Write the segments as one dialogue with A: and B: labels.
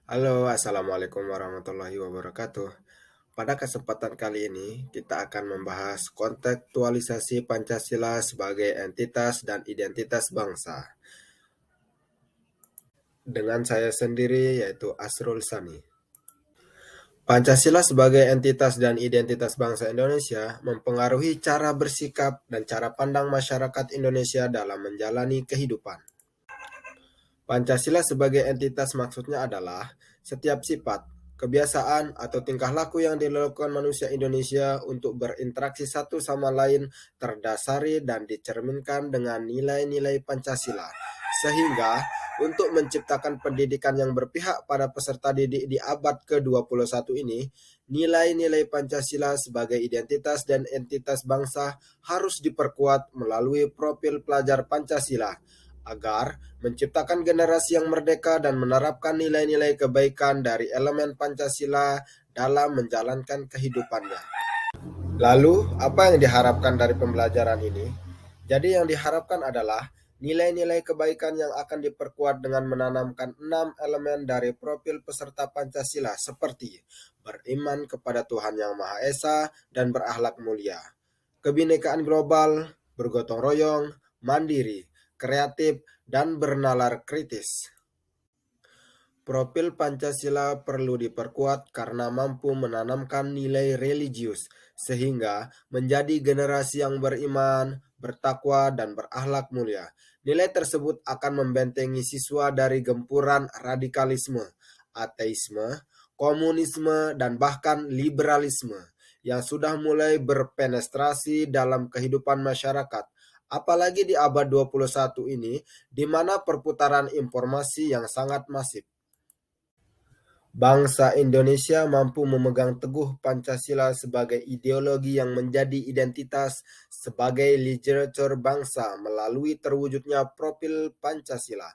A: Halo, Assalamualaikum warahmatullahi wabarakatuh. Pada kesempatan kali ini, kita akan membahas kontekstualisasi Pancasila sebagai entitas dan identitas bangsa. Dengan saya sendiri, yaitu Asrul Sani. Pancasila sebagai entitas dan identitas bangsa Indonesia mempengaruhi cara bersikap dan cara pandang masyarakat Indonesia dalam menjalani kehidupan. Pancasila sebagai entitas maksudnya adalah setiap sifat, kebiasaan, atau tingkah laku yang dilakukan manusia Indonesia untuk berinteraksi satu sama lain terdasari dan dicerminkan dengan nilai-nilai Pancasila. Sehingga untuk menciptakan pendidikan yang berpihak pada peserta didik di abad ke-21 ini, nilai-nilai Pancasila sebagai identitas dan entitas bangsa harus diperkuat melalui profil pelajar Pancasila agar menciptakan generasi yang merdeka dan menerapkan nilai-nilai kebaikan dari elemen Pancasila dalam menjalankan kehidupannya. Lalu, apa yang diharapkan dari pembelajaran ini? Jadi yang diharapkan adalah nilai-nilai kebaikan yang akan diperkuat dengan menanamkan 6 elemen dari profil peserta Pancasila seperti beriman kepada Tuhan Yang Maha Esa dan berakhlak mulia, kebinekaan global, bergotong royong, mandiri, kreatif, dan bernalar kritis. Profil Pancasila perlu diperkuat karena mampu menanamkan nilai religius, sehingga menjadi generasi yang beriman, bertakwa, dan berakhlak mulia. Nilai tersebut akan membentengi siswa dari gempuran radikalisme, ateisme, komunisme, dan bahkan liberalisme yang sudah mulai berpenetrasi dalam kehidupan masyarakat. Apalagi di abad 21 ini, di mana perputaran informasi yang sangat masif. Bangsa Indonesia mampu memegang teguh Pancasila sebagai ideologi yang menjadi identitas sebagai literatur bangsa melalui terwujudnya profil Pancasila.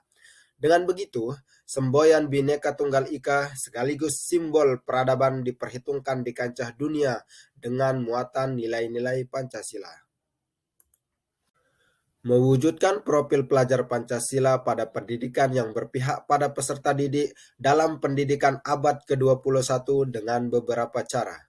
A: Dengan begitu, semboyan Bhinneka Tunggal Ika sekaligus simbol peradaban diperhitungkan di kancah dunia dengan muatan nilai-nilai Pancasila. Mewujudkan profil pelajar Pancasila pada pendidikan yang berpihak pada peserta didik dalam pendidikan abad ke-21 dengan beberapa cara.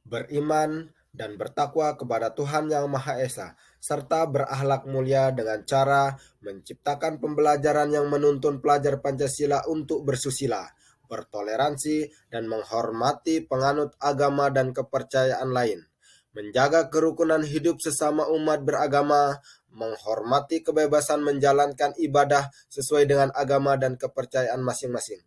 A: Beriman dan bertakwa kepada Tuhan Yang Maha Esa, serta berakhlak mulia dengan cara menciptakan pembelajaran yang menuntun pelajar Pancasila untuk bersusila, bertoleransi, dan menghormati penganut agama dan kepercayaan lain, menjaga kerukunan hidup sesama umat beragama, menghormati kebebasan menjalankan ibadah sesuai dengan agama dan kepercayaan masing-masing.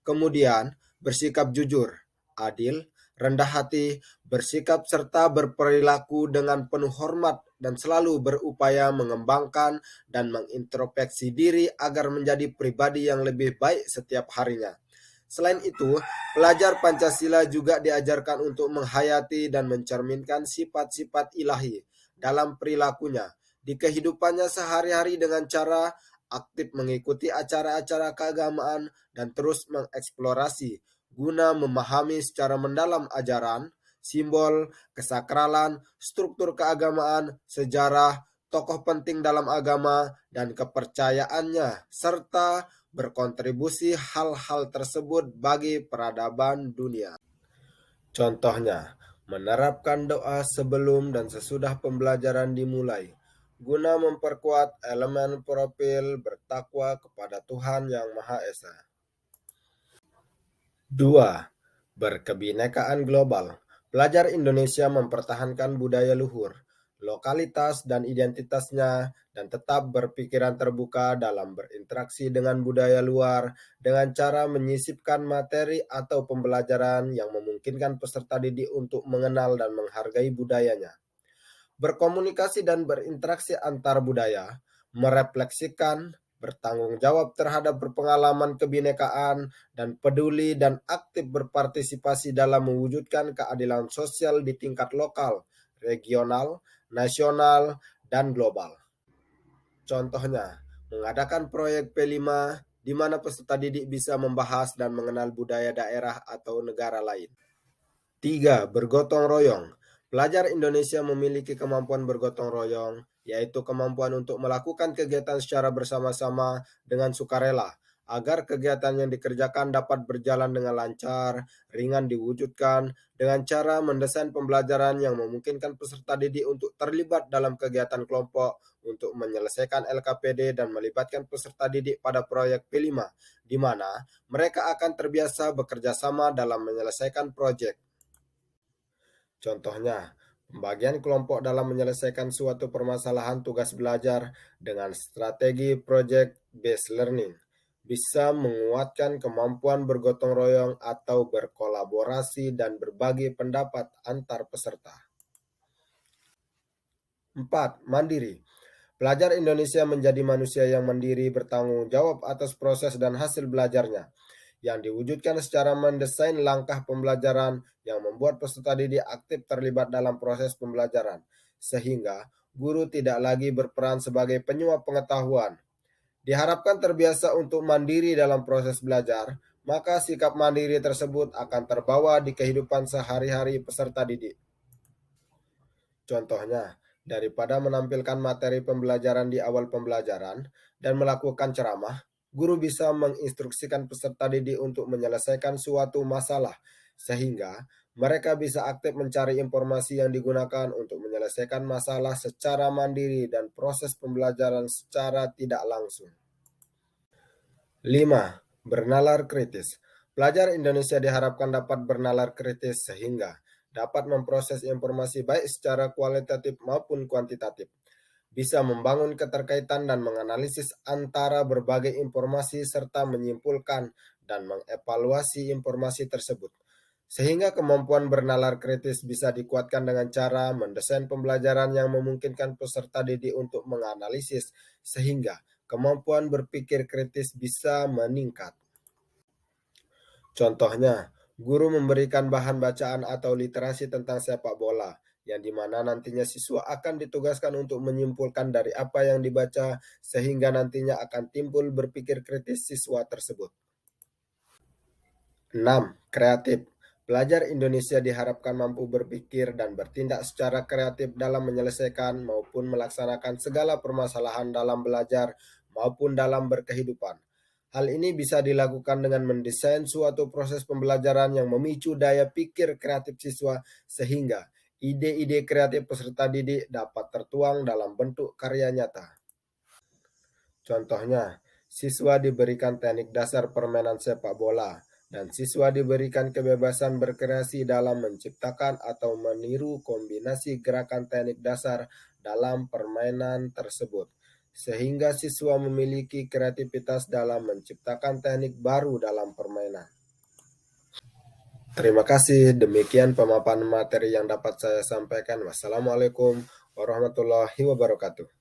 A: Kemudian, bersikap jujur, adil, rendah hati, bersikap serta berperilaku dengan penuh hormat dan selalu berupaya mengembangkan dan mengintrospeksi diri agar menjadi pribadi yang lebih baik setiap harinya. Selain itu, pelajar Pancasila juga diajarkan untuk menghayati dan mencerminkan sifat-sifat ilahi dalam perilakunya di kehidupannya sehari-hari dengan cara aktif mengikuti acara-acara keagamaan dan terus mengeksplorasi guna memahami secara mendalam ajaran, simbol, kesakralan, struktur keagamaan, sejarah, tokoh penting dalam agama, dan kepercayaannya, serta berkontribusi hal-hal tersebut bagi peradaban dunia. Contohnya, menerapkan doa sebelum dan sesudah pembelajaran dimulai, guna memperkuat elemen profil bertakwa kepada Tuhan Yang Maha Esa. 2. Berkebinekaan global. Pelajar Indonesia mempertahankan budaya luhur, lokalitas dan identitasnya dan tetap berpikiran terbuka dalam berinteraksi dengan budaya luar dengan cara menyisipkan materi atau pembelajaran yang memungkinkan peserta didik untuk mengenal dan menghargai budayanya. Berkomunikasi dan berinteraksi antar budaya, merefleksikan, bertanggung jawab terhadap berpengalaman kebinekaan, dan peduli dan aktif berpartisipasi dalam mewujudkan keadilan sosial di tingkat lokal, regional, nasional, dan global. Contohnya, mengadakan proyek P5 di mana peserta didik bisa membahas dan mengenal budaya daerah atau negara lain. 3. Bergotong royong. Pelajar Indonesia memiliki kemampuan bergotong royong, yaitu kemampuan untuk melakukan kegiatan secara bersama-sama dengan sukarela, agar kegiatan yang dikerjakan dapat berjalan dengan lancar, ringan diwujudkan, dengan cara mendesain pembelajaran yang memungkinkan peserta didik untuk terlibat dalam kegiatan kelompok untuk menyelesaikan LKPD dan melibatkan peserta didik pada proyek P5, di mana mereka akan terbiasa bekerja sama dalam menyelesaikan proyek. Contohnya, pembagian kelompok dalam menyelesaikan suatu permasalahan tugas belajar dengan strategi project-based learning bisa menguatkan kemampuan bergotong royong atau berkolaborasi dan berbagi pendapat antar peserta. 4. Mandiri. Pelajar Indonesia menjadi manusia yang mandiri, bertanggung jawab atas proses dan hasil belajarnya, yang diwujudkan secara mendesain langkah pembelajaran yang membuat peserta didik aktif terlibat dalam proses pembelajaran, sehingga guru tidak lagi berperan sebagai penyuap pengetahuan. Diharapkan terbiasa untuk mandiri dalam proses belajar, maka sikap mandiri tersebut akan terbawa di kehidupan sehari-hari peserta didik. Contohnya, daripada menampilkan materi pembelajaran di awal pembelajaran dan melakukan ceramah, guru bisa menginstruksikan peserta didik untuk menyelesaikan suatu masalah, sehingga mereka bisa aktif mencari informasi yang digunakan untuk menyelesaikan masalah secara mandiri dan proses pembelajaran secara tidak langsung. 5. Bernalar kritis. Pelajar Indonesia diharapkan dapat bernalar kritis sehingga dapat memproses informasi baik secara kualitatif maupun kuantitatif, bisa membangun keterkaitan dan menganalisis antara berbagai informasi serta menyimpulkan dan mengevaluasi informasi tersebut. Sehingga kemampuan bernalar kritis bisa dikuatkan dengan cara mendesain pembelajaran yang memungkinkan peserta didik untuk menganalisis, sehingga kemampuan berpikir kritis bisa meningkat. Contohnya, guru memberikan bahan bacaan atau literasi tentang sepak bola, yang dimana nantinya siswa akan ditugaskan untuk menyimpulkan dari apa yang dibaca, sehingga nantinya akan timbul berpikir kritis siswa tersebut. 6. Kreatif. Pelajar Indonesia diharapkan mampu berpikir dan bertindak secara kreatif dalam menyelesaikan maupun melaksanakan segala permasalahan dalam belajar maupun dalam berkehidupan. Hal ini bisa dilakukan dengan mendesain suatu proses pembelajaran yang memicu daya pikir kreatif siswa, sehingga ide-ide kreatif peserta didik dapat tertuang dalam bentuk karya nyata. Contohnya, siswa diberikan teknik dasar permainan sepak bola, dan siswa diberikan kebebasan berkreasi dalam menciptakan atau meniru kombinasi gerakan teknik dasar dalam permainan tersebut, sehingga siswa memiliki kreativitas dalam menciptakan teknik baru dalam permainan. Terima kasih, demikian pemaparan materi yang dapat saya sampaikan. Wassalamualaikum warahmatullahi wabarakatuh.